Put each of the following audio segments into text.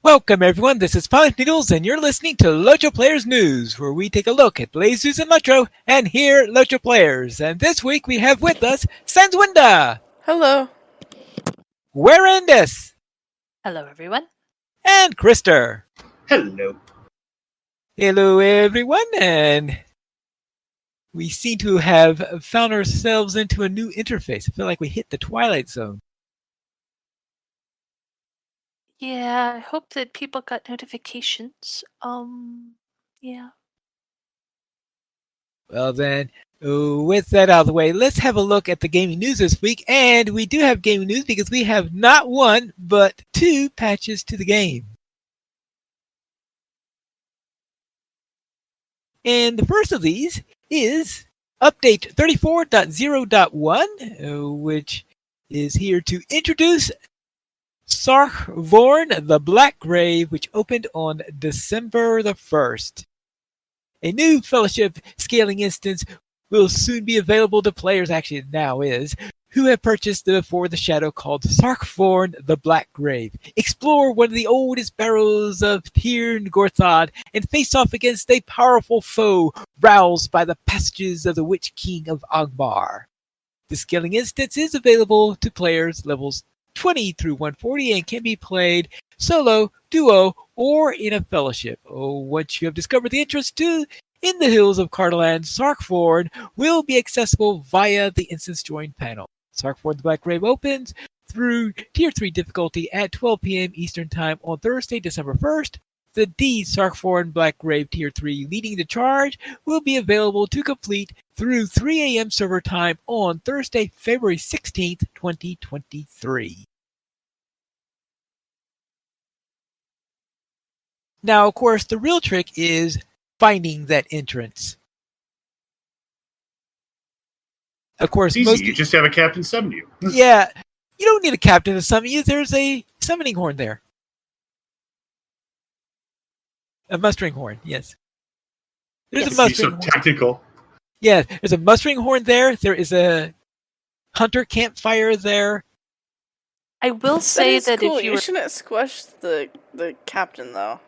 Welcome everyone, this is Pilot Needles and you're listening to LOTRO Players News, where we take a look at Blaze News and LOTRO and hear LOTRO Players. And this week we have with us Sanswinda, Hello. Werendis, Hello, everyone. and Krister. Hello. Hello everyone, and we seem to have found ourselves into a new interface. I feel like we hit the Twilight Zone. Yeah, I hope that people got notifications. Yeah. Well then, with that out of the way, let's have a look at the gaming news this week. And we do have gaming news because we have not one, but two patches to the game. And the first of these is Update 34.0.1, which is here to introduce Sarkvorn the Black Grave, which opened on December the 1st. A new Fellowship scaling instance will soon be available to players, actually it now is, who have purchased the Before the Shadow called Sarkvorn the Black Grave. Explore one of the oldest barrows of Tirn Gorthad and face off against a powerful foe roused by the passages of the Witch King of Angmar. The scaling instance is available to players levels 20 through 140 and can be played solo, duo, or in a fellowship. Once you have discovered the entrance to in the hills of Cardaland, Sarkvorn will be accessible via the instance join panel. Sarkvorn the Black Grave opens through Tier 3 difficulty at 12 p.m. Eastern Time on Thursday, December 1st. The D Sarkvorn Black Grave Tier 3 Leading the Charge will be available to complete through 3 a.m. server time on Thursday, February 16th, 2023. Now, of course, the real trick is finding that entrance. Of course, It's easy. You just have a captain summon you. Yeah, you don't need a captain to summon you. There's a summoning horn there. A mustering horn, yes. There's a mustering horn. Technical. Yeah, there's a mustering horn there. There is a hunter campfire there. I will say that cool. if you shouldn't squash the captain though.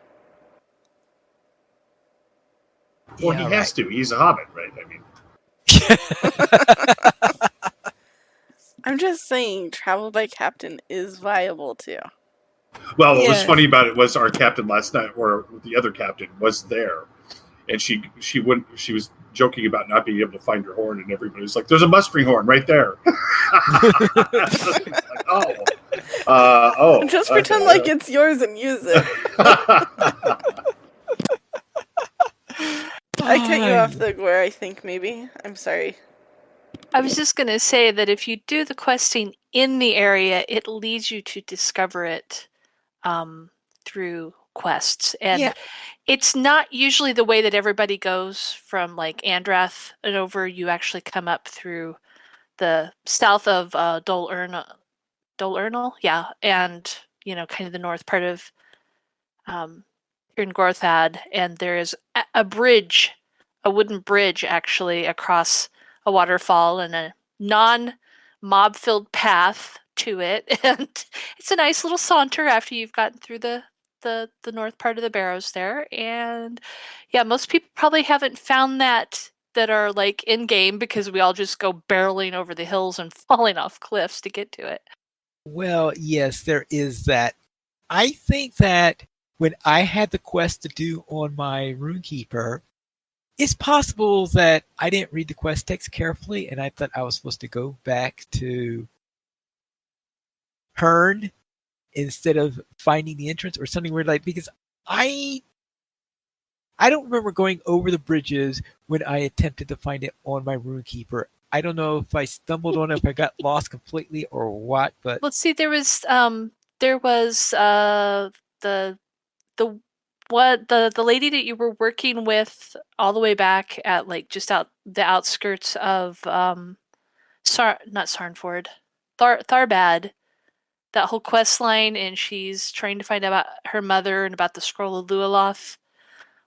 Well, he has to. He's a hobbit, right? I mean, I'm just saying, travel by captain is viable too. well, what was funny about it was our captain last night, or the other captain, was there, and she was joking about not being able to find her horn, and everybody was like, "There's a mustering horn right there." Just pretend like it's yours and use it. I cut you off though, Gwar, I think maybe. I'm sorry. I was just going to say that if you do the questing in the area, it leads you to discover it through quests. And it's not usually the way that everybody goes from like Andrath and over. You actually come up through the south of Dol Ernal, yeah, and kind of the north part of here in Gorthad, and there is a bridge, a wooden bridge actually across a waterfall and a non-mob filled path to it, and it's a nice little saunter after you've gotten through the north part of the barrows there. And yeah, most people probably haven't found that are like in game, because we all just go barreling over the hills and falling off cliffs to get to it. Well, yes, there is that. I think that when I had the quest to do on my Runekeeper, it's possible that I didn't read the quest text carefully, and I thought I was supposed to go back to Hearn instead of finding the entrance or something weird, because I don't remember going over the bridges when I attempted to find it on my Runekeeper. I don't know if I stumbled on it, if I got lost completely or what, but let's see. There was the lady that you were working with all the way back at like just out the outskirts of not Sarnford, Tharbad, that whole quest line, and she's trying to find out about her mother and about the scroll of Lualoth.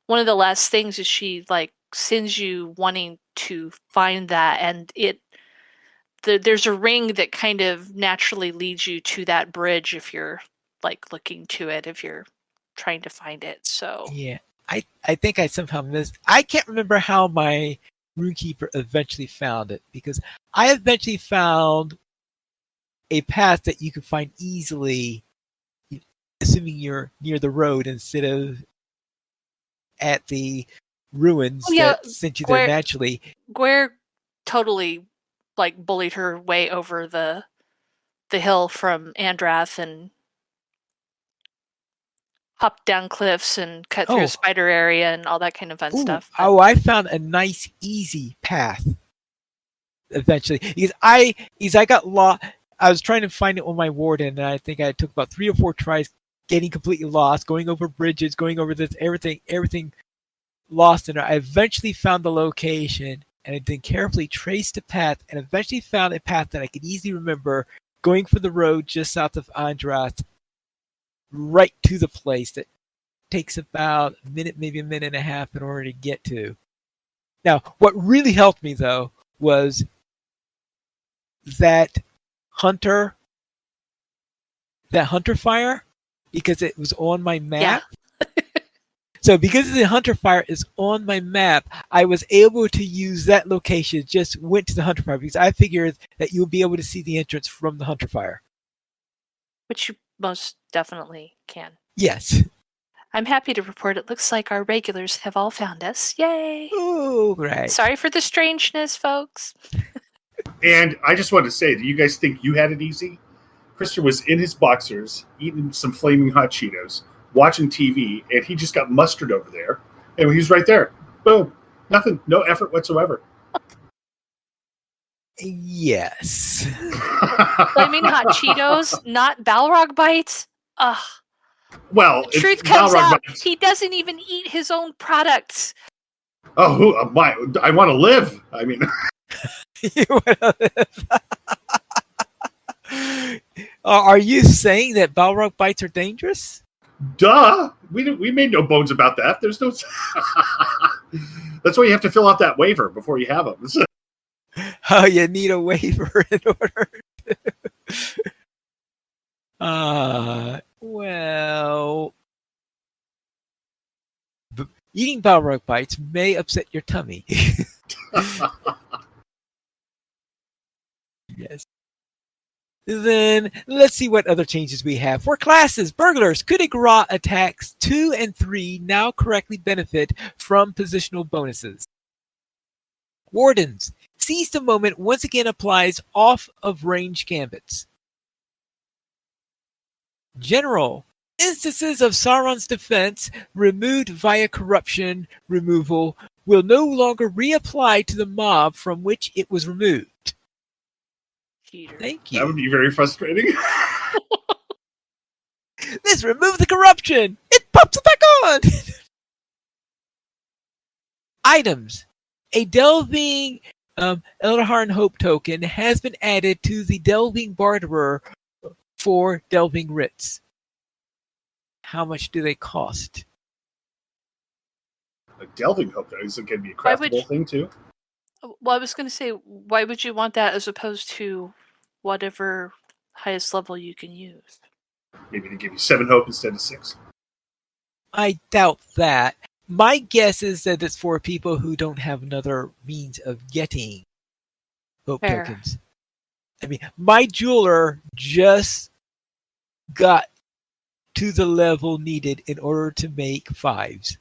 One of the last things is she like sends you wanting to find that, and there's a ring that kind of naturally leads you to that bridge if you're like looking to it, if you're trying to find it. So Yeah, I think I somehow missed. I can't remember how my runekeeper eventually found it, because I eventually found a path that you can find easily, assuming you're near the road instead of at the ruins oh yeah, that sent you there naturally. Gwere totally like bullied her way over the hill from Andrath and hopped down cliffs and cut through a Oh, spider area and all that kind of fun stuff. But I found a nice, easy path eventually, because I got lost. I was trying to find it on my warden, and I think I took about 3 or 4 tries, getting completely lost, going over bridges, going over this, everything lost. And I eventually found the location, and I then carefully traced the path, and eventually found a path that I could easily remember, going for the road just south of Andrath, right to the place that takes about a minute, maybe a minute and a half in order to get to. Now, what really helped me, though, was that hunter fire, because it was on my map. yeah, So because the hunter fire is on my map, I was able to use that location, just went to the hunter fire, because I figured that you'll be able to see the entrance from the hunter fire. which you most definitely can. Yes. I'm happy to report it looks like our regulars have all found us. Yay! Oh, right. Sorry for the strangeness, folks. And I just wanted to say, do you guys think you had it easy? Christopher was in his boxers, eating some flaming hot Cheetos, watching TV, and he just got mustered over there. And he was right there. Boom. Nothing. No effort whatsoever. Yes. Flaming hot Cheetos, not Balrog bites. Ugh. Well, The truth comes out. He doesn't even eat his own products. Oh, my! I want to live. I mean, Are you saying that Balrog bites are dangerous? duh. We made no bones about that. There's no. That's why you have to fill out that waiver before you have them. Oh, you need a waiver in order. Well, eating Balrog bites may upset your tummy. Yes. Then let's see what other changes we have. For classes, burglars, coup de grace attacks 2 and 3 now correctly benefit from positional bonuses. Wardens, seize the moment once again applies off of range gambits. General, instances of Sauron's defense removed via corruption removal will no longer reapply to the mob from which it was removed. Cheater. Thank you. That would be very frustrating. Let's remove the corruption. It pops it back on. Items. A Delving Eldaharn Hope token has been added to the Delving Barterer for Delving Writs. How much do they cost? A delving hook is going to be a craftable thing too. Well, I was going to say, why would you want that as opposed to whatever highest level you can use? Maybe to give you 7 hope instead of 6. I doubt that. My guess is that it's for people who don't have another means of getting hope tokens. I mean, my jeweler just got to the level needed in order to make 5s.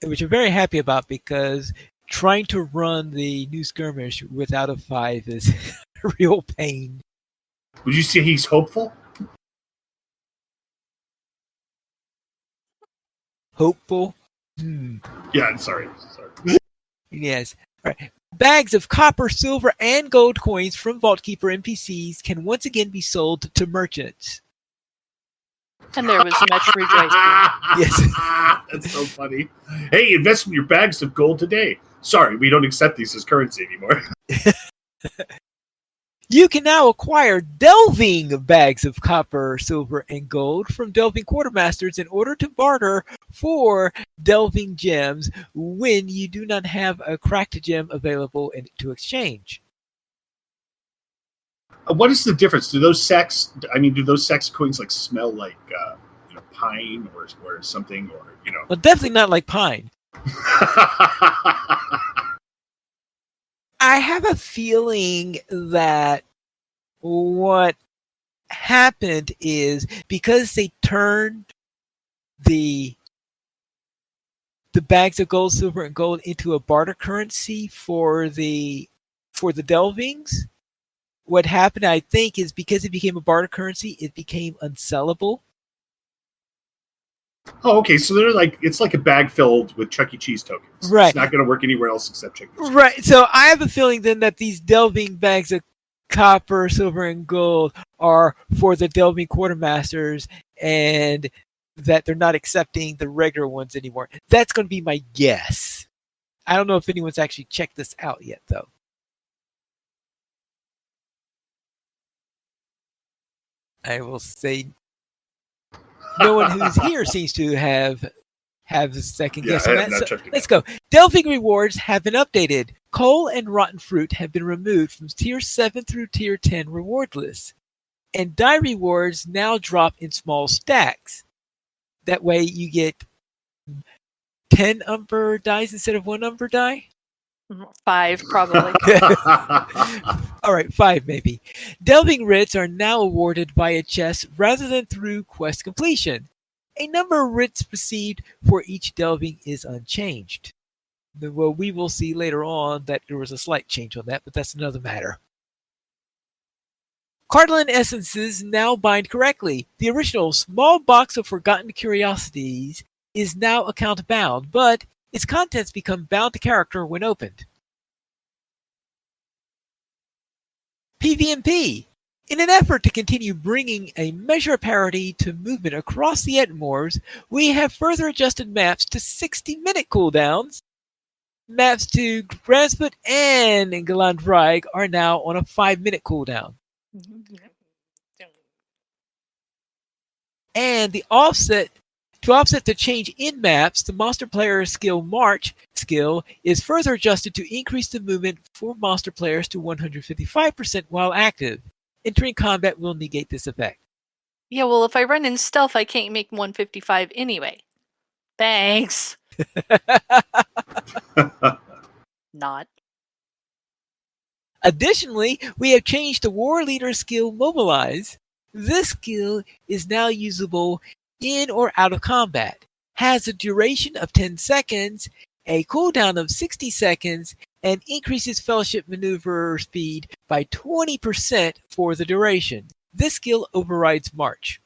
Which I'm very happy about, because trying to run the new skirmish without a 5 is a real pain. Would you say he's hopeful? Hopeful? Yeah, I'm sorry. Yes. All right. Bags of copper, silver, and gold coins from Vaultkeeper NPCs can once again be sold to merchants. And there was much rejoicing. Yes. That's so funny. Hey, invest in your bags of gold today. Sorry, we don't accept these as currency anymore. You can now acquire delving bags of copper, silver, and gold from delving quartermasters in order to barter for delving gems when you do not have a cracked gem available to exchange. What is the difference? Do those sex coins like smell like pine or something Well, definitely not like pine. I have a feeling that what happened is because they turned the bags of gold, silver, and gold into a barter currency for the delvings. What happened, I think, is because it became a barter currency, it became unsellable. Oh, okay. So it's like a bag filled with Chuck E. Cheese tokens. Right. It's not going to work anywhere else except Chuck E. Cheese. Right. So I have a feeling then that these delving bags of copper, silver, and gold are for the delving quartermasters, and that they're not accepting the regular ones anymore. That's going to be my guess. I don't know if anyone's actually checked this out yet, though. I will say no one who's here seems to have a second guess on that. So let's go. Delving rewards have been updated. Coal and rotten fruit have been removed from Tier 7 through Tier 10 reward lists. And die rewards now drop in small stacks. That way you get 10 Umber dies instead of 1 Umber die? 5, probably. All right, 5 maybe. Delving writs are now awarded by a chest rather than through quest completion. A number of writs received for each delving is unchanged. Well, we will see later on that there was a slight change on that, but that's another matter. Cardinal essences now bind correctly. The original small box of forgotten curiosities is now account bound, but its contents become bound to character when opened. PvMP. In an effort to continue bringing a measure of parity to movement across the Etmors, we have further adjusted maps to 60-minute cooldowns. Maps to Gransfoot and Galandreich are now on a 5-minute cooldown. And to offset the change in maps, the monster player skill March skill is further adjusted to increase the movement for monster players to 155% while active. Entering combat will negate this effect. Yeah, well, if I run in stealth, I can't make 155 anyway. Thanks. Not. Additionally, we have changed the War Leader skill Mobilize. This skill is now usable in or out of combat, has a duration of 10 seconds, a cooldown of 60 seconds, and increases fellowship maneuver speed by 20% for the duration. This skill overrides March.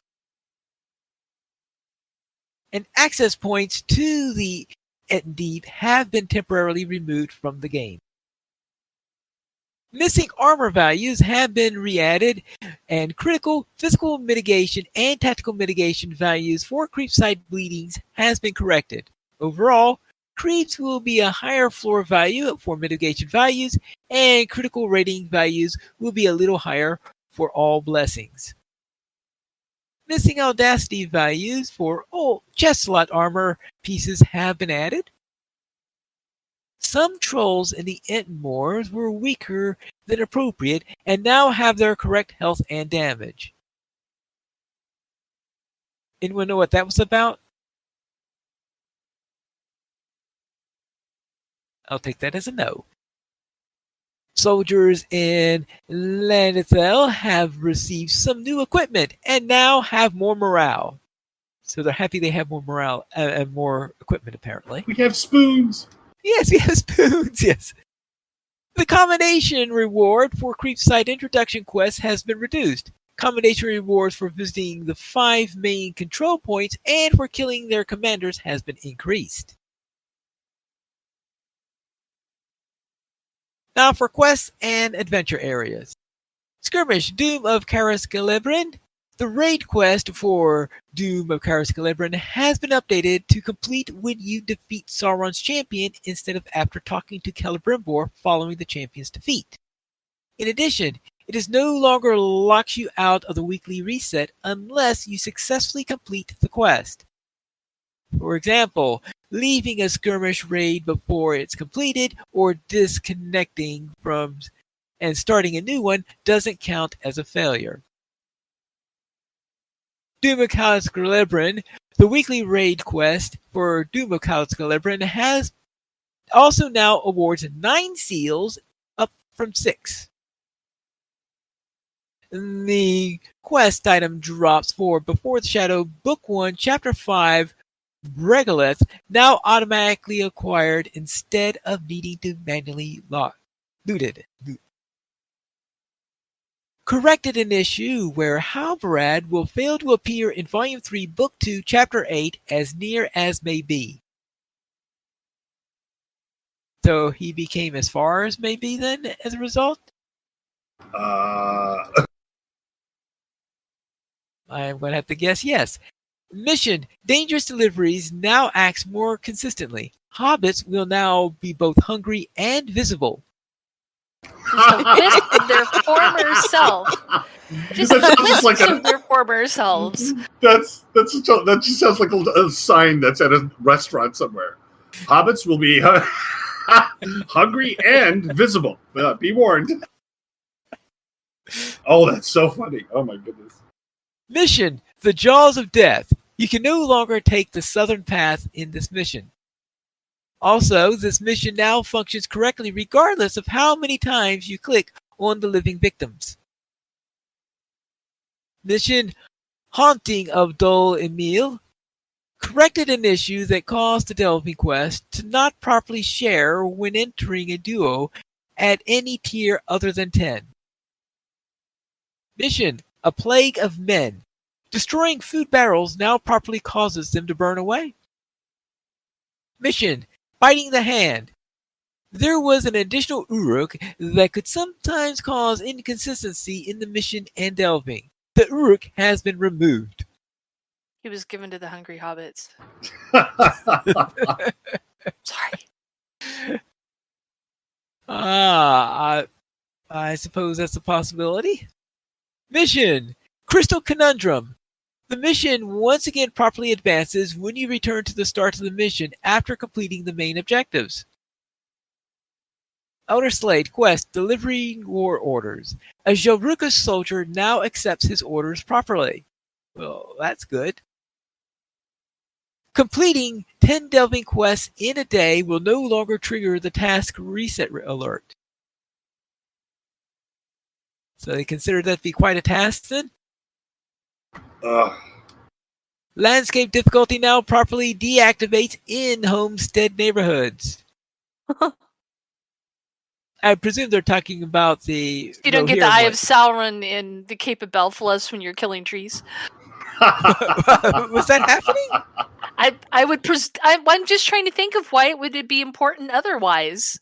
And access points to the Deep have been temporarily removed from the game. Missing armor values have been re-added, and critical, physical mitigation, and tactical mitigation values for creepside bleedings has been corrected. Overall, creeps will be a higher floor value for mitigation values, and critical rating values will be a little higher for all blessings. Missing audacity values for all chest slot armor pieces have been added. Some trolls in the Etmors were weaker than appropriate and now have their correct health and damage. Anyone know what that was about? I'll take that as a no. Soldiers in Lanethel have received some new equipment and now have more morale. So they're happy they have more morale and more equipment, apparently. We have spoons. Yes, we have spoons, yes. The combination reward for Creepside introduction quests has been reduced. Combination rewards for visiting the 5 main control points and for killing their commanders has been increased. Now for quests and adventure areas. Skirmish, Doom of Karas Gelebrin. The raid quest for Doom of Karas Gelebrin has been updated to complete when you defeat Sauron's champion instead of after talking to Celebrimbor following the champion's defeat. In addition, it no longer locks you out of the weekly reset unless you successfully complete the quest. For example, leaving a skirmish raid before it's completed or disconnecting from and starting a new one doesn't count as a failure. Doom-Excalibur, the weekly raid quest for Doom-Excalibur has also now awards 9 seals, up from 6. The quest item drops for Before the Shadow Book 1 Chapter 5 Regolith now automatically acquired instead of needing to manually looted. Corrected an issue where Halvarad will fail to appear in Volume 3 Book 2 Chapter 8 as near as may be. So he became as far as may be then as a result? I'm going to have to guess yes. Mission, Dangerous Deliveries now acts more consistently. Hobbits will now be both hungry and visible. Just a wisp of their former self. Just That the sounds just wisps like of their former selves. that just sounds like a sign that's at a restaurant somewhere. Hobbits will be hungry and visible. Be warned. Oh, that's so funny. Oh my goodness. Mission, The Jaws of Death. You can no longer take the southern path in this mission. Also, this mission now functions correctly regardless of how many times you click on the living victims. Mission, Haunting of Dol Emil, corrected an issue that caused the Delving quest to not properly share when entering a duo at any tier other than 10. Mission, A Plague of Men. Destroying food barrels now properly causes them to burn away. Mission, Biting the Hand. There was an additional Uruk that could sometimes cause inconsistency in the mission and delving. The Uruk has been removed. He was given to the hungry hobbits. Sorry. I suppose that's a possibility. Mission, Crystal Conundrum. The mission once again properly advances when you return to the start of the mission after completing the main objectives. Outer Slate quest, Delivering War Orders. A Jauruka soldier now accepts his orders properly. Well, that's good. Completing 10 delving quests in a day will no longer trigger the task reset alert. So they consider that to be quite a task then? Landscape difficulty now properly deactivates in homestead neighborhoods. I presume they're talking about the... You don't get the Eye of Sauron in the Cape of Belfalis when you're killing trees. Was that happening? I'm just trying to think of why would it be important otherwise.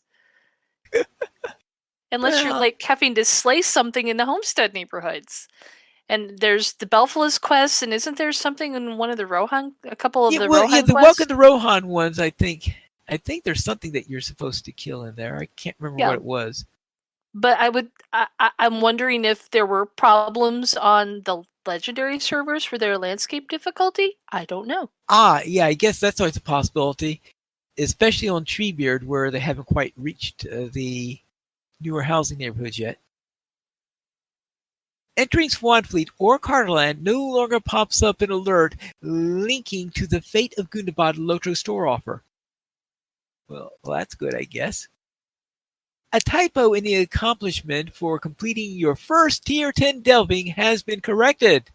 Unless you're like having to slay something in the homestead neighborhoods. And there's the Belfalis quest, and isn't there something in one of the Rohan? A couple of the Rohan quests? The Welcome to Rohan ones, I think there's something that you're supposed to kill in there. I can't remember what it was. But I'm wondering if there were problems on the legendary servers for their landscape difficulty. I don't know. Yeah, I guess that's always a possibility, especially on Treebeard where they haven't quite reached the newer housing neighborhoods yet. Entering Swanfleet or Carterland no longer pops up an alert linking to the Fate of Gundabad LOTRO store offer. Well, that's good, I guess. A typo in the accomplishment for completing your first Tier 10 delving has been corrected.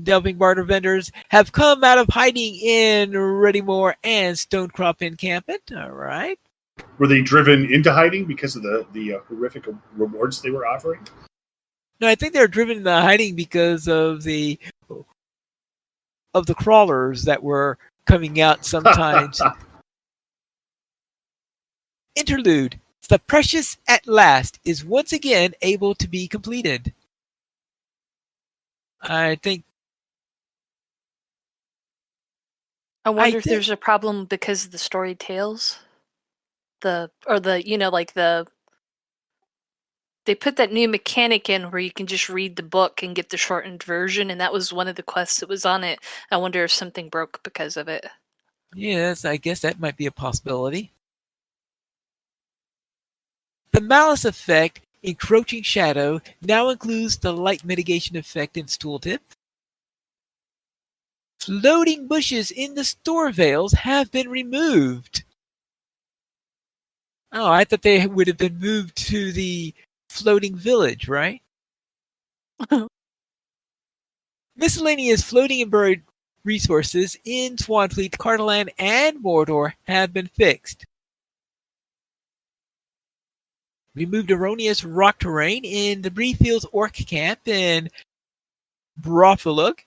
Delving barter vendors have come out of hiding in Readymore and Stonecrop Encampment. All right. Were they driven into hiding because of the horrific rewards they were offering? No, I think they're driven into hiding because of the crawlers that were coming out sometimes. Interlude. The Precious at last is once again able to be completed. I wonder if there's a problem because of the story tales. They put that new mechanic in where you can just read the book and get the shortened version, and that was one of the quests that was on it. I wonder if something broke because of it. Yes, I guess that might be a possibility. The Malice effect, Encroaching Shadow, now includes the light mitigation effect in its tooltip. Floating bushes in the store veils have been removed. Oh, I thought they would have been moved to the floating village, right? Miscellaneous floating and buried resources in Swanfleet, Cardaland, and Mordor have been fixed. Removed erroneous rock terrain in the Breefields Orc Camp in Brofilug.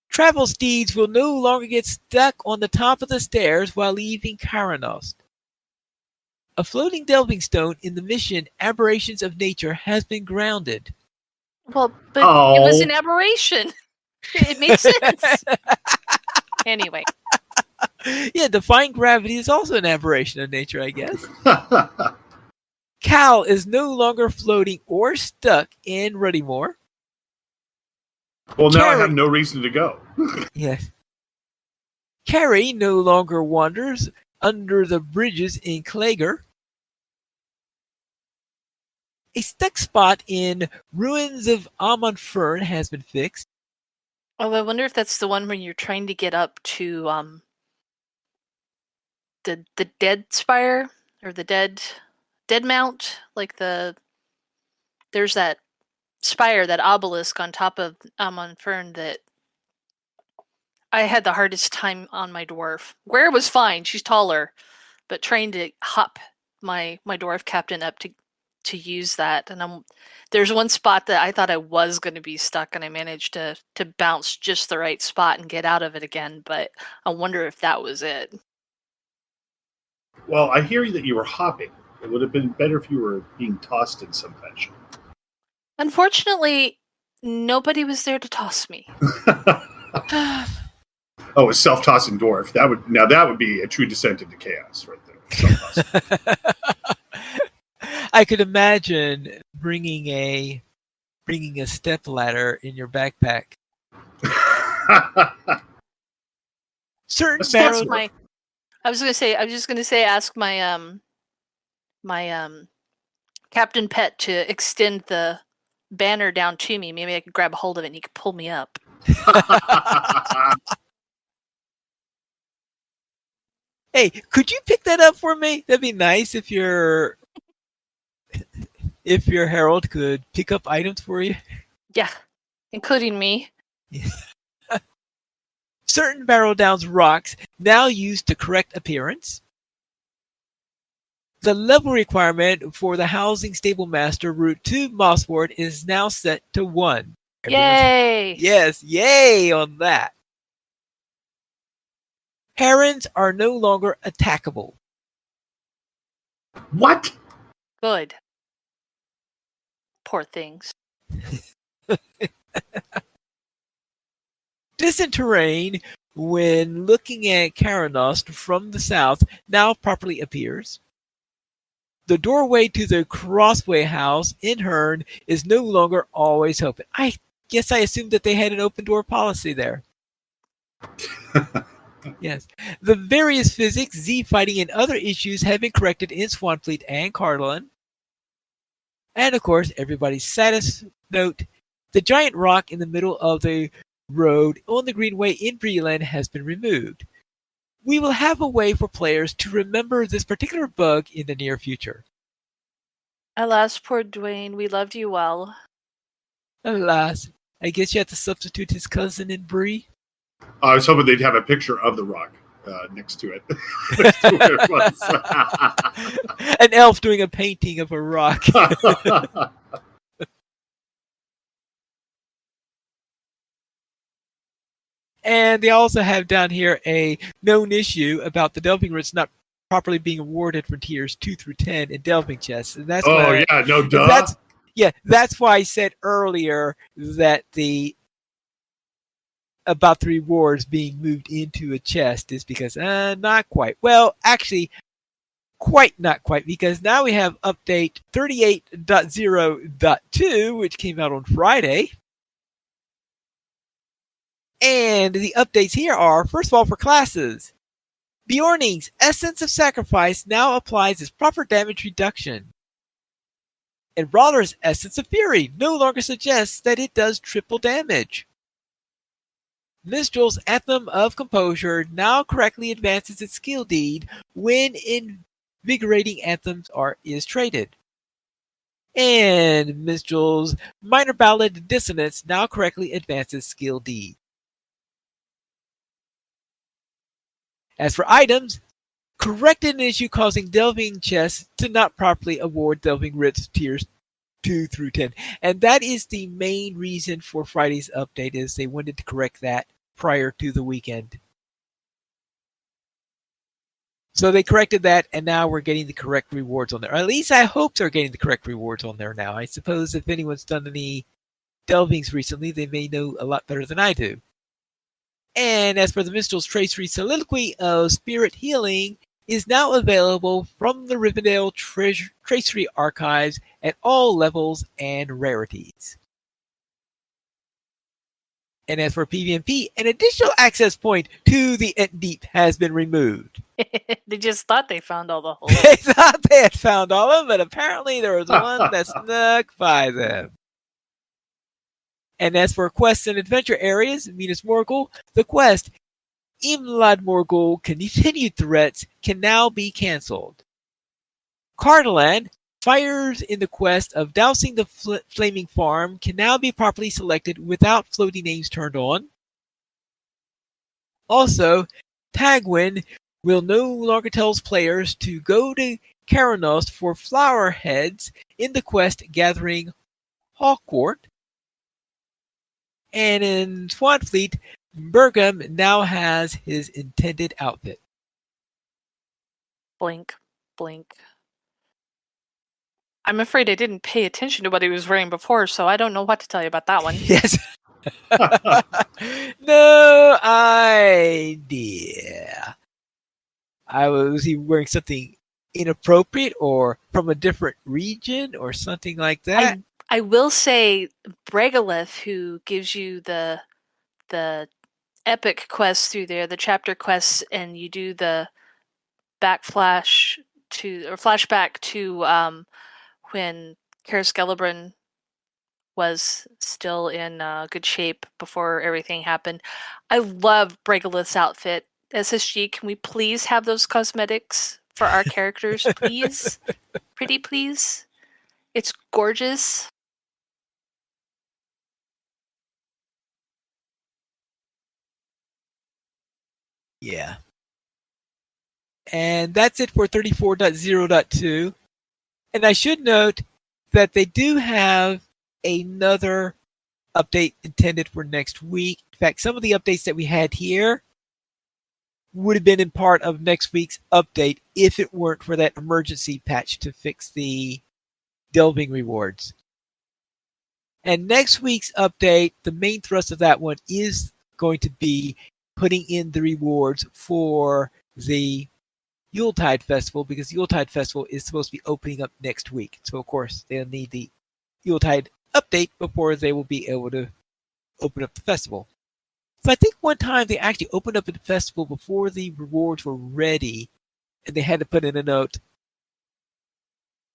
Travel steeds will no longer get stuck on the top of the stairs while leaving Karanost. A floating delving stone in the mission Aberrations of Nature has been grounded. Well, but it was an aberration. It made sense. Anyway. Yeah, defying gravity is also an aberration of nature, I guess. Cal is no longer floating or stuck in Ruddymore. Well, now I have no reason to go. Yes. Carrie no longer wanders under the bridges in Clager. A stuck spot in Ruins of Amonfern has been fixed. Oh, I wonder if that's the one when you're trying to get up to the Dead Spire or the Dead Mount, like there's that spire, that obelisk on top of Amonfern that I had the hardest time on my dwarf. Guerre was fine; she's taller, but trying to hop my dwarf captain up to use that, and there's one spot that I thought I was going to be stuck, and I managed to bounce just the right spot and get out of it again. But I wonder if that was it. Well, I hear that you were hopping. It would have been better if you were being tossed in some fashion. Unfortunately, nobody was there to toss me. Oh, a self-tossing dwarf. That would be a true descent into chaos, right there. I could imagine bringing a step ladder in your backpack. Certain barrels. I was just gonna say, ask my my Captain Pet to extend the banner down to me. Maybe I could grab a hold of it and he could pull me up. Hey, could you pick that up for me? That'd be nice if your herald could pick up items for you. Yeah, including me. Certain Barrow Downs rocks now used to correct appearance. The level requirement for the Housing Stable Master route to Mossward is now set to 1. Yay! Yes, yay on that. Herons are no longer attackable. What? Good. Poor things. Distant terrain, when looking at Karanost from the south, now properly appears. The doorway to the Crossway House in Herne is no longer always open. I guess I assumed that they had an open door policy there. Yes. The various physics, Z-fighting, and other issues have been corrected in Swanfleet and Cardaland. And of course, everybody's saddest note, the giant rock in the middle of the road on the Greenway in Breeland has been removed. We will have a way for players to remember this particular bug in the near future. Alas, poor Dwayne, we loved you well. Alas, I guess you have to substitute his cousin in Bree. I was hoping they'd have a picture of the rock next to it. Next to where it was. An elf doing a painting of a rock. And they also have down here a known issue about the delving routes not properly being awarded for tiers 2 through 10 in delving chests. And that's that's why I said earlier that about the rewards being moved into a chest is because not quite. Well, actually, not quite, because now we have update 38.0.2, which came out on Friday. And the updates here are, first of all, for classes. Bjorning's Essence of Sacrifice now applies its proper damage reduction. And Brawler's Essence of Fury no longer suggests that it does triple damage. Minstrel's Anthem of Composure now correctly advances its skill deed when Invigorating Anthems is traded. And Minstrel's Minor Ballad Dissonance now correctly advances skill deed. As for items, corrected an issue causing Delving chests to not properly award Delving Writs tiers 2 through 10. And that is the main reason for Friday's update, is they wanted to correct that prior to the weekend. So they corrected that, and now we're getting the correct rewards on there. Or at least I hope they're getting the correct rewards on there now. I suppose if anyone's done any delvings recently, they may know a lot better than I do. And as for the Minstrel's Tracery Soliloquy of Spirit Healing, is now available from the Rivendell Tracery Archives at all levels and rarities. And as for PvMP, an additional access point to the Ent Deep has been removed. They just thought they found all the holes. They thought they had found all of them, but apparently there was one that snuck by them. And as for quests and adventure areas, Minas Morgul, the quest Imlad Morgul Continued Threats can now be cancelled. Cardaland, fires in the quest of dousing the flaming farm can now be properly selected without floating names turned on. Also, Tagwin will no longer tell players to go to Karanos for flower heads in the quest Gathering Hawkwort. And in Swanfleet, Bergam now has his intended outfit. Blink, blink. I'm afraid I didn't pay attention to what he was wearing before, so I don't know what to tell you about that one. Yes. No idea. Was he wearing something inappropriate or from a different region or something like that? I will say Bregalith, who gives you the epic quests through there, the chapter quests, and you do the flashback to when Karis Gellibrand was still in good shape before everything happened. I love Bregalith's outfit. SSG, can we please have those cosmetics for our characters, please? Pretty please? It's gorgeous. Yeah. And that's it for 34.0.2. And I should note that they do have another update intended for next week. In fact, some of the updates that we had here would have been in part of next week's update if it weren't for that emergency patch to fix the delving rewards. And next week's update, the main thrust of that one is going to be putting in the rewards for the Yuletide Festival, because the Yuletide Festival is supposed to be opening up next week. So, of course, they'll need the Yuletide update before they will be able to open up the festival. So I think one time they actually opened up the festival before the rewards were ready, and they had to put in a note.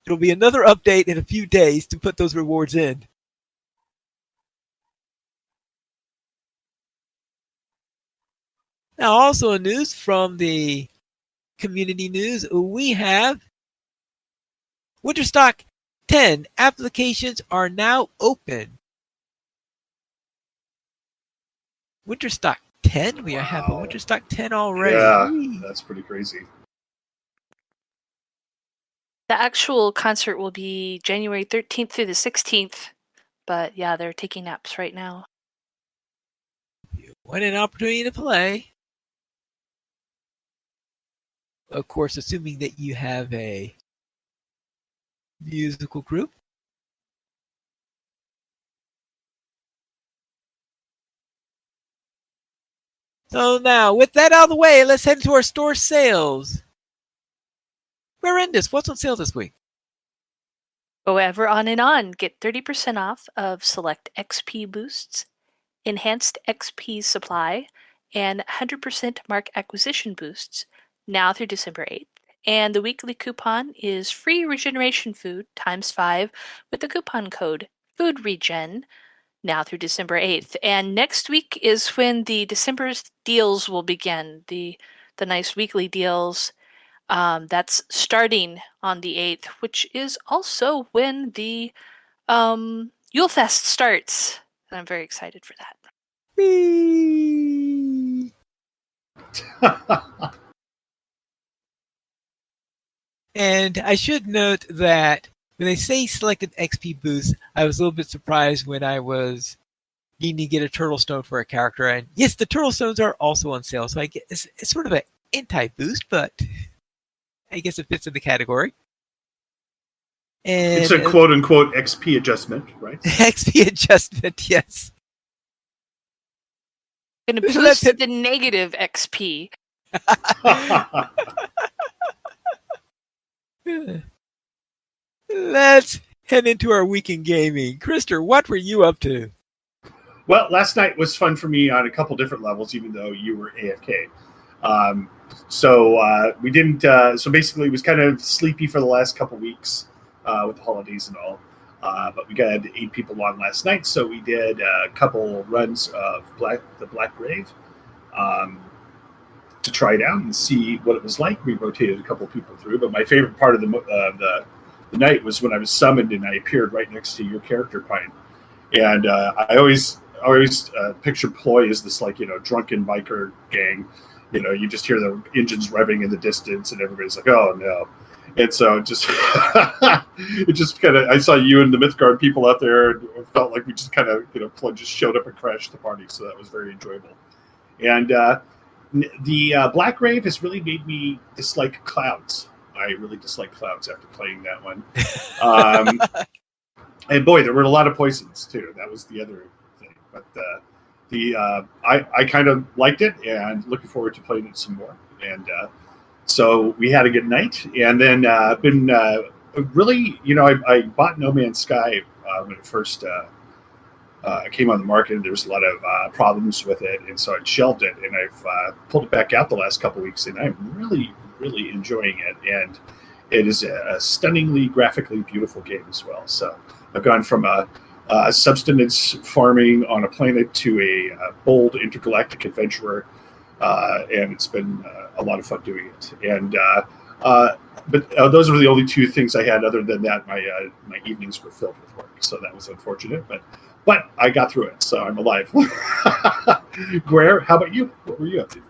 It'll be another update in a few days to put those rewards in. Now, also in news from the community news, we have Winterstock 10 applications are now open. Winterstock 10? We have a Winterstock 10 already. Yeah, that's pretty crazy. The actual concert will be January 13th through the 16th, but yeah, they're taking naps right now. What an opportunity to play. Of course, assuming that you have a musical group. So now, with that out of the way, let's head into our store sales. We're in this. What's on sale this week? Go ever on and on. Get 30% off of select XP boosts, enhanced XP supply, and 100% mark acquisition boosts now through December 8th And the weekly coupon is free regeneration food times 5 with the coupon code FoodRegen now through December 8th. And next week is when the December's deals will begin, the nice weekly deals. That's starting on the 8th, which is also when the Yule Fest starts. And I'm very excited for that. Whee! And I should note that when they say selected XP boost, I was a little bit surprised when I was needing to get a turtle stone for a character. And yes, the turtle stones are also on sale, so I guess it's sort of an anti-boost, but I guess it fits in the category. And it's a quote-unquote XP adjustment, right? XP adjustment, yes. Going to boost the negative XP. Let's head into our week in gaming. Krister, what were you up to? Well, last night was fun for me on a couple different levels, even though you were AFK. We didn't. So basically, it was kind of sleepy for the last couple weeks with the holidays and all. But we got 8 people on last night, so we did a couple runs of the Black Grave to try it out and see what it was like. We rotated a couple people through, but my favorite part of the night was when I was summoned and I appeared right next to your character, Pine. And I always picture Ploy as this drunken biker gang. You just hear the engines revving in the distance, and everybody's like, "Oh no!" And so it just kind of, I saw you and the Mythgard people out there, and it felt like we just kind of Ploy just showed up and crashed the party. So that was very enjoyable. And the Black Grave has really made me dislike clouds. I really dislike clouds after playing that one. And boy, there were a lot of poisons too. That was the other thing. But I kind of liked it and looking forward to playing it some more. And so we had a good night. And then been really, I bought No Man's Sky when it first came on the market. And there was a lot of problems with it, and so I shelved it. And I've pulled it back out the last couple of weeks, and I'm really, really enjoying it. And it is a stunningly graphically beautiful game as well. So I've gone from a subsistence farming on a planet to a bold intergalactic adventurer, and it's been a lot of fun doing it. And but those were the only 2 things I had. Other than that, my evenings were filled with work, so that was unfortunate. But I got through it, so I'm alive. Guer, how about you? What were you up to?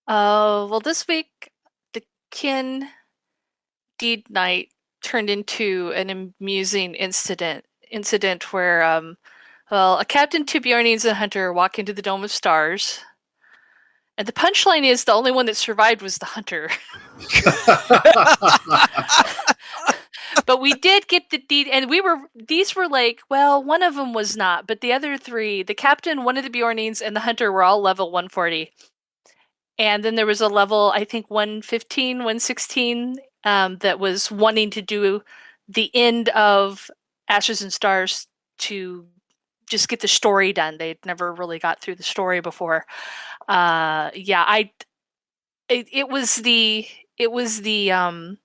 Well, this week the Kin Deed Night turned into an amusing incident where a captain, 2 Bjornings, and a hunter walk into the Dome of Stars, and the punchline is the only one that survived was the hunter. But we did get the deed, and these were like, well, one of them was not, but the other 3, the captain, one of the Bjornings, and the hunter were all level 140. And then there was a level, I think 115, 116, that was wanting to do the end of Ashes and Stars to just get the story done. They'd never really got through the story before. It was the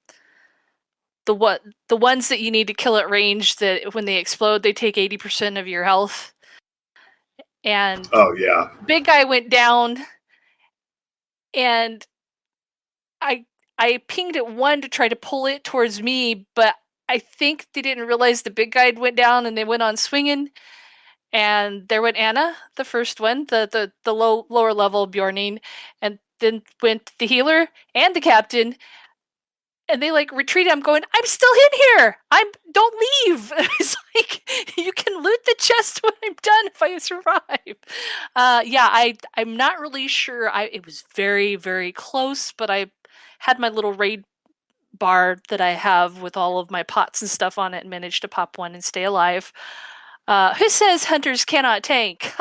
ones that you need to kill at range that when they explode they take 80% of your health. And oh yeah, big guy went down, and I pinged at 1 to try to pull it towards me, but I think they didn't realize the big guy went down and they went on swinging. And there went Anna, the first one, the lower level Bjorning, and then went the healer and the captain, and they retreated. I'm going, I'm still in here. Don't leave. It's like, you can loot the chest when I'm done if I survive. I'm not really sure. It was very, very close, but I had my little raid bar that I have with all of my pots and stuff on it and managed to pop one and stay alive. Who says hunters cannot tank?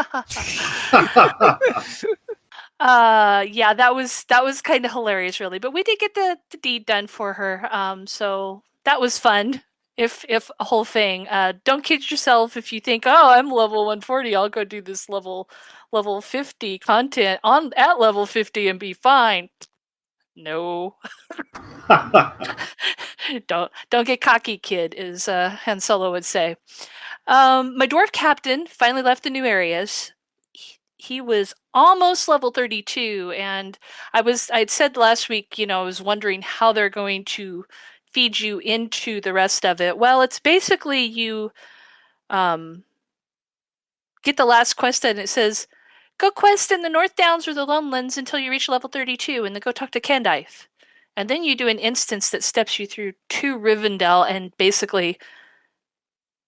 That was kind of hilarious, really. But we did get the deed done for her. So that was fun. If a whole thing. Don't kid yourself if you think, oh, I'm level 140, I'll go do this level 50 content at level 50 and be fine. No. Don't get cocky, kid, as Han Solo would say. My dwarf captain finally left the new areas. He was almost level 32, and I'd said last week, I was wondering how they're going to feed you into the rest of it. Well, it's basically you get the last quest and it says, go quest in the North Downs or the Lowlands until you reach level 32, and then go talk to Candice. And then you do an instance that steps you through to Rivendell and basically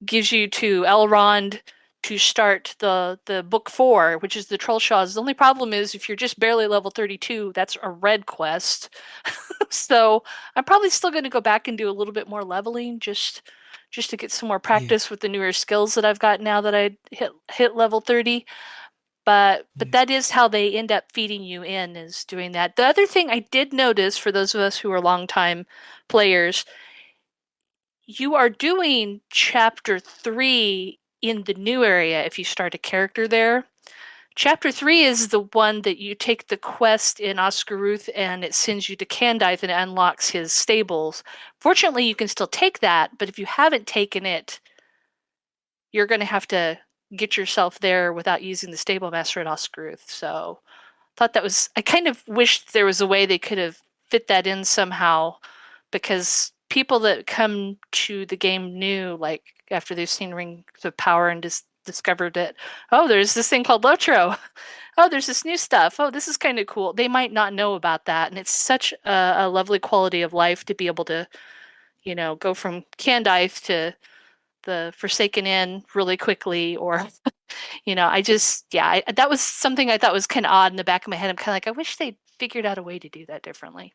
gives you to Elrond to start the book 4, which is the Trollshaws. The only problem is if you're just barely level 32, that's a red quest. So I'm probably still going to go back and do a little bit more leveling just to get some more practice with the newer skills that I've got now that I hit level 30. But that is how they end up feeding you in, is doing that. The other thing I did notice, for those of us who are longtime players, you are doing chapter 3 in the new area if you start a character there. Chapter 3 is the one that you take the quest in Oscaruth and it sends you to Candice and it unlocks his stables. Fortunately, you can still take that, but if you haven't taken it, you're going to have to get yourself there without using the stable master at Oscaruth. So I kind of wished there was a way they could have fit that in somehow, because people that come to the game new, like after they've seen Rings of Power and discovered it, oh, there's this thing called LOTRO. Oh, there's this new stuff. Oh, this is kind of cool. They might not know about that, and it's such a lovely quality of life to be able to, go from Candice to the Forsaken Inn really quickly, or that was something I thought was kind of odd in the back of my head. I'm kind of like, I wish they'd figured out a way to do that differently.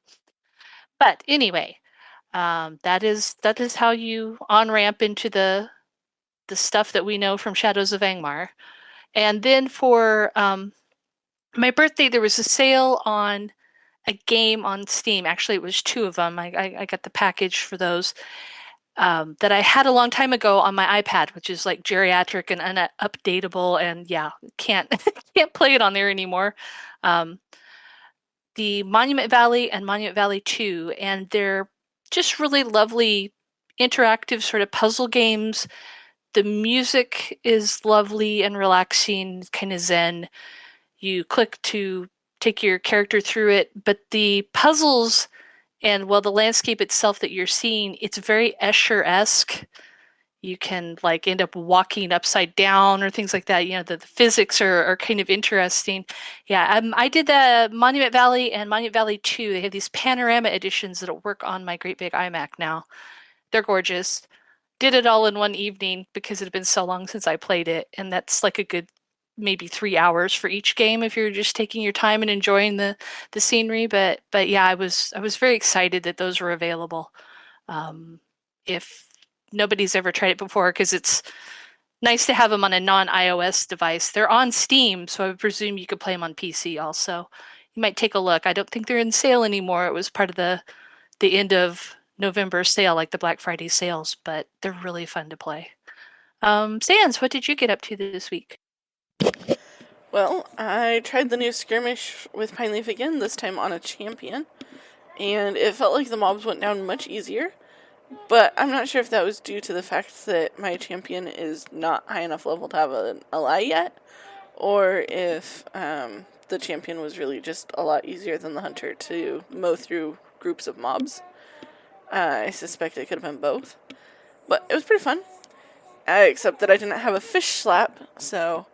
But anyway, that is how you on ramp into the stuff that we know from Shadows of Angmar. And then for my birthday, there was a sale on a game on Steam. Actually, it was 2 of them. I got the package for those. That I had a long time ago on my iPad, which is like geriatric and unupdatable, and yeah, can't can't play it on there anymore. The Monument Valley and Monument Valley 2, and they're just really lovely interactive sort of puzzle games. The music is lovely and relaxing, kind of zen. You click to take your character through it, but the puzzles and, well, the landscape itself that you're seeing, it's very Escher-esque. You can like end up walking upside down or things like that. The physics are kind of interesting. Yeah, I did the Monument Valley and Monument Valley 2. They have these panorama editions that'll work on my great big iMac now. They're gorgeous. Did it all in one evening because it had been so long since I played it, and that's like a good maybe 3 hours for each game if you're just taking your time and enjoying the scenery. But yeah, I was very excited that those were available. If nobody's ever tried it before, because it's nice to have them on a non-iOS device. They're on Steam, so I would presume you could play them on PC also. You might take a look. I don't think they're in sale anymore. It was part of the end of November sale, like the Black Friday sales, but they're really fun to play. Sans, what did you get up to this week? Well, I tried the new skirmish with Pine Leaf again, this time on a champion, and it felt like the mobs went down much easier, but I'm not sure if that was due to the fact that my champion is not high enough level to have an ally yet, or if the champion was really just a lot easier than the hunter to mow through groups of mobs. I suspect it could have been both, but it was pretty fun, except that I didn't have a fish slap, so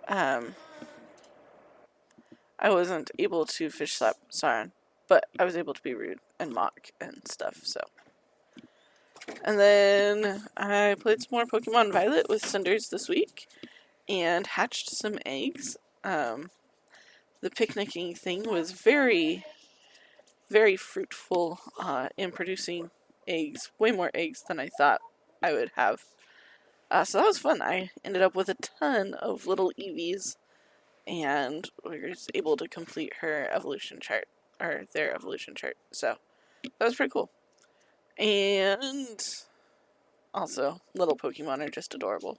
I wasn't able to fish slap Sauron, but I was able to be rude and mock and stuff, so. And then I played some more Pokemon Violet with Cinders this week, and hatched some eggs. The picnicking thing was very, very fruitful in producing eggs, way more eggs than I thought I would have. So that was fun. I ended up with a ton of little Eevees, and we were just able to complete her evolution chart, or their evolution chart. So that was pretty cool. And also, little Pokemon are just adorable.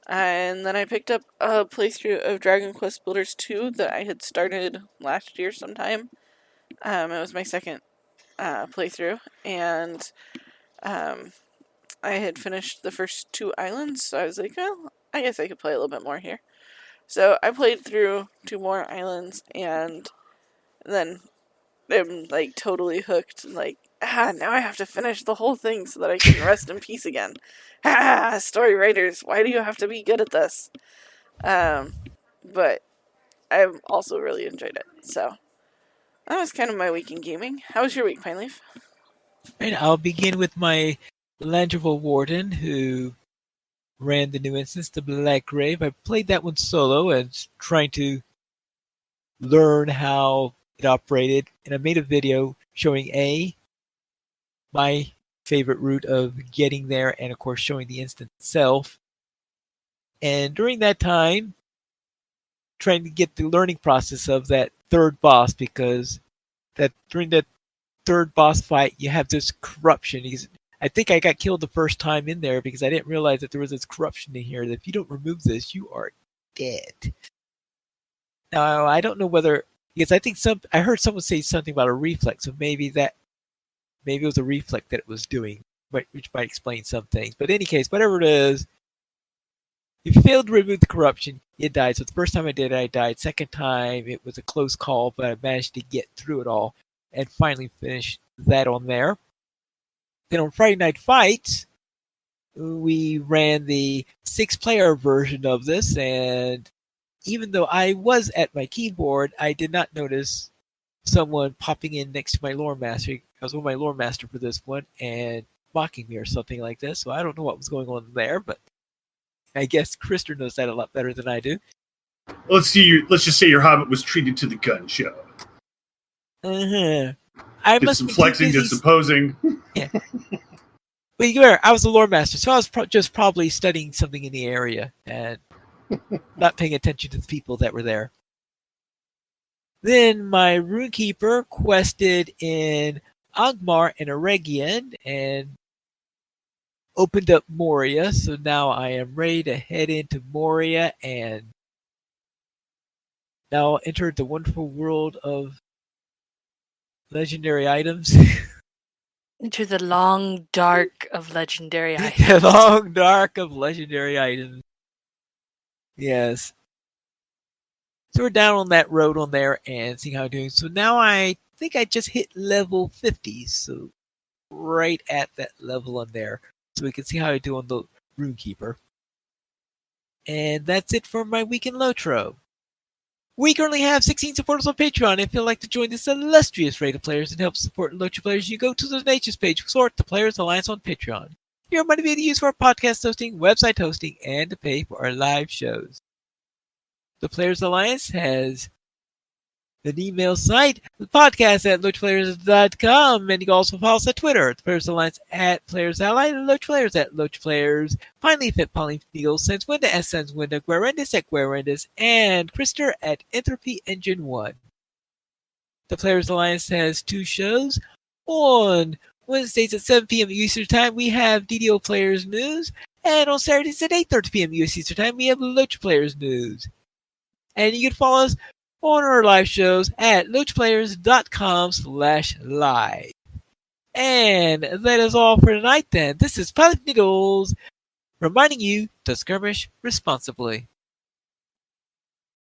And then I picked up a playthrough of Dragon Quest Builders 2 that I had started last year sometime. It was my second playthrough, and I had finished the first 2 islands, so I was like, well, I guess I could play a little bit more here. So I played through 2 more islands, and then I'm like totally hooked. Like, now I have to finish the whole thing so that I can rest in peace again. Story writers, why do you have to be good at this? But I've also really enjoyed it. So that was kind of my week in gaming. How was your week, Pineleaf? And I'll begin with my Landrival Warden, who ran the new instance, the Black Grave. I played that one solo and trying to learn how it operated. And I made a video showing my favorite route of getting there, and of course showing the instance itself. And during that time, trying to get the learning process of that third boss, because during that third boss fight you have this corruption. I think I got killed the first time in there because I didn't realize that there was this corruption in here, that if you don't remove this, you are dead. Now, I don't know whether, because I heard someone say something about a reflex, so maybe it was a reflex that it was doing, which might explain some things. But in any case, whatever it is, if you fail to remove the corruption, you die. So the first time I did it, I died. Second time, it was a close call, but I managed to get through it all and finally finish that on there. Then on Friday Night Fights, we ran the 6-player version of this, and even though I was at my keyboard, I did not notice someone popping in next to my lore master. I was with my lore master for this one and mocking me or something like this, so I don't know what was going on there, but I guess Krister knows that a lot better than I do. Let's just say your Hobbit was treated to the gun show. I Did must some be flexing, did some posing. Yeah. But you remember, I was a lore master, so I was just probably studying something in the area and not paying attention to the people that were there. Then my Runekeeper quested in Angmar and Eregion and opened up Moria, so now I am ready to head into Moria and now enter the wonderful world of legendary items. Into the long dark of legendary The items. long dark of legendary items. Yes. So we're down on that road on there and seeing how I'm doing. So now I think I just hit level 50, so right at that level on there. So we can see how I do on the Runekeeper. And that's it for my week in LOTRO. We currently have 16 supporters on Patreon. If you'd like to join this illustrious rate of players and help support LOTRO players, you go to the donations page, sort the Players Alliance on Patreon. Your money will be used for our podcast hosting, website hosting, and to pay for our live shows. The Players Alliance has an email site, the podcast at LoachPlayers.com, and you can also follow us at Twitter, the Players Alliance at Players Ally, and Loach Players at Loach Players. Finally, Fit Polynegal sends Winda S sends Winda, Guarendis at Guarendis, and Krister at Entropy Engine 1. The Players Alliance has 2 shows. On Wednesdays at 7 p.m. Eastern Time, we have DDO Players News, and on Saturdays at 8:30 p.m. US Eastern Time, we have Loach Players News. And you can follow us on our live shows at loachplayers.com/live. And that is all for tonight then. This is Pilot Needles reminding you to skirmish responsibly.